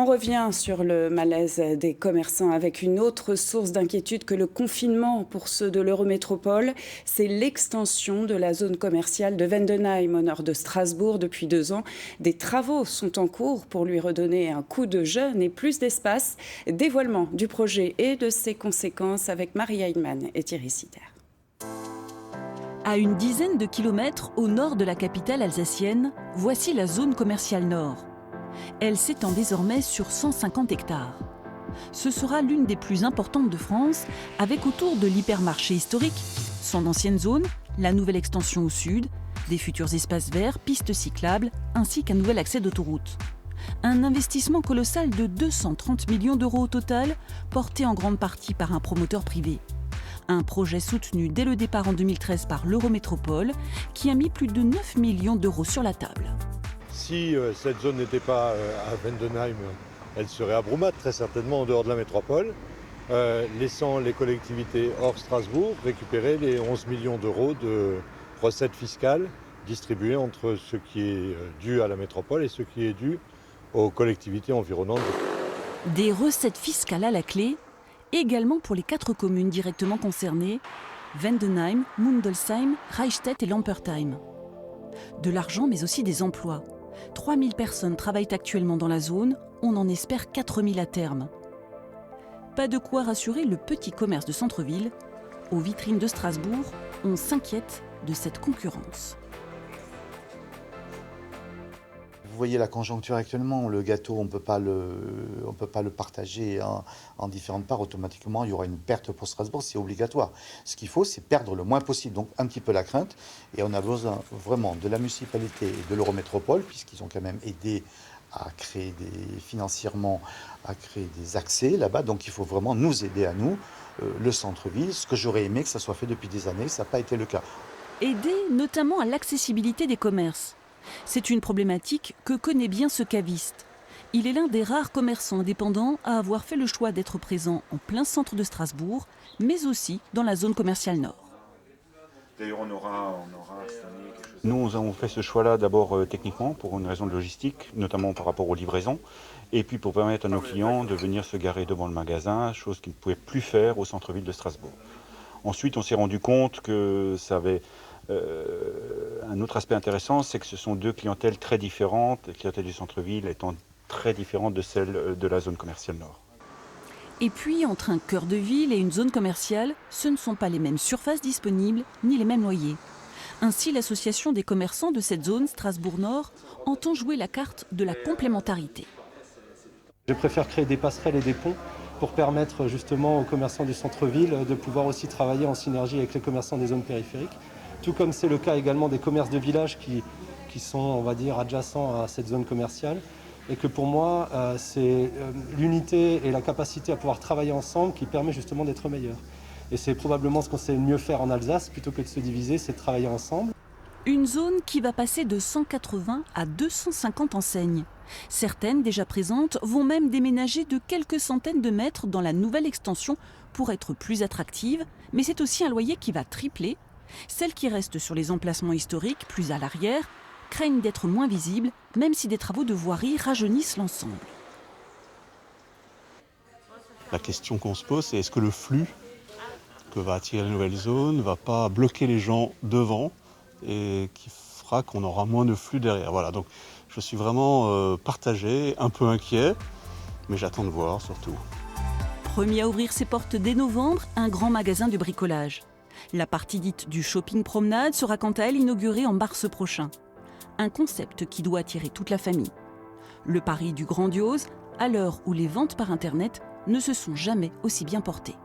On revient sur le malaise des commerçants avec une autre source d'inquiétude que le confinement pour ceux de l'Eurométropole. C'est l'extension de la zone commerciale de Vendenheim au nord de Strasbourg depuis 2 ans. Des travaux sont en cours pour lui redonner un coup de jeune et plus d'espace. Dévoilement du projet et de ses conséquences avec Marie Heidmann et Thierry Sitter. À une dizaine de kilomètres au nord de la capitale alsacienne, voici la zone commerciale nord. Elle s'étend désormais sur 150 hectares. Ce sera l'une des plus importantes de France, avec autour de l'hypermarché historique, son ancienne zone, la nouvelle extension au sud, des futurs espaces verts, pistes cyclables, ainsi qu'un nouvel accès d'autoroute. Un investissement colossal de 230 millions d'euros au total, porté en grande partie par un promoteur privé. Un projet soutenu dès le départ en 2013 par l'Eurométropole, qui a mis plus de 9 millions d'euros sur la table. Si cette zone n'était pas à Vendenheim, elle serait à Brumath, très certainement en dehors de la métropole, laissant les collectivités hors Strasbourg récupérer les 11 millions d'euros de recettes fiscales distribuées entre ce qui est dû à la métropole et ce qui est dû aux collectivités environnantes. Des recettes fiscales à la clé, également pour les 4 communes directement concernées, Vendenheim, Mundolsheim, Reichstätt et Lampertheim. De l'argent, mais aussi des emplois. 3000 personnes travaillent actuellement dans la zone, on en espère 4000 à terme. Pas de quoi rassurer le petit commerce de centre-ville. Aux vitrines de Strasbourg, on s'inquiète de cette concurrence. Vous voyez la conjoncture actuellement, le gâteau, on ne peut pas le partager en différentes parts. Automatiquement, il y aura une perte pour Strasbourg, c'est obligatoire. Ce qu'il faut, c'est perdre le moins possible. Donc un petit peu la crainte. Et on a besoin vraiment de la municipalité et de l'Eurométropole, puisqu'ils ont quand même aidé à créer financièrement, à créer des accès là-bas. Donc il faut vraiment nous aider à nous, le centre-ville. Ce que j'aurais aimé que ça soit fait depuis des années, ça n'a pas été le cas. Aider notamment à l'accessibilité des commerces. C'est une problématique que connaît bien ce caviste. Il est l'un des rares commerçants indépendants à avoir fait le choix d'être présent en plein centre de Strasbourg, mais aussi dans la zone commerciale nord. D'ailleurs, on aura cette année quelque chose. Nous avons fait ce choix-là d'abord techniquement pour une raison de logistique, notamment par rapport aux livraisons, et puis pour permettre à nos clients de venir se garer devant le magasin, chose qu'ils ne pouvaient plus faire au centre-ville de Strasbourg. Ensuite, on s'est rendu compte que ça avait un autre aspect intéressant, c'est que ce sont 2 clientèles très différentes, la clientèle du centre-ville étant très différente de celle de la zone commerciale nord. Et puis, entre un cœur de ville et une zone commerciale, ce ne sont pas les mêmes surfaces disponibles, ni les mêmes loyers. Ainsi, l'association des commerçants de cette zone, Strasbourg-Nord, entend jouer la carte de la complémentarité. Je préfère créer des passerelles et des ponts pour permettre justement aux commerçants du centre-ville de pouvoir aussi travailler en synergie avec les commerçants des zones périphériques. Tout comme c'est le cas également des commerces de village qui sont, on va dire, adjacents à cette zone commerciale. Et que pour moi, c'est l'unité et la capacité à pouvoir travailler ensemble qui permet justement d'être meilleur. Et c'est probablement ce qu'on sait mieux faire en Alsace, plutôt que de se diviser, c'est de travailler ensemble. Une zone qui va passer de 180 à 250 enseignes. Certaines, déjà présentes, vont même déménager de quelques centaines de mètres dans la nouvelle extension pour être plus attractive. Mais c'est aussi un loyer qui va tripler. Celles qui restent sur les emplacements historiques, plus à l'arrière, craignent d'être moins visibles, même si des travaux de voirie rajeunissent l'ensemble. La question qu'on se pose, c'est est-ce que le flux que va attirer la nouvelle zone ne va pas bloquer les gens devant et qui fera qu'on aura moins de flux derrière. Voilà, donc je suis vraiment partagé, un peu inquiet, mais j'attends de voir surtout. Premier à ouvrir ses portes dès novembre, un grand magasin de bricolage. La partie dite du shopping promenade sera quant à elle inaugurée en mars prochain. Un concept qui doit attirer toute la famille. Le pari du grandiose, à l'heure où les ventes par Internet ne se sont jamais aussi bien portées.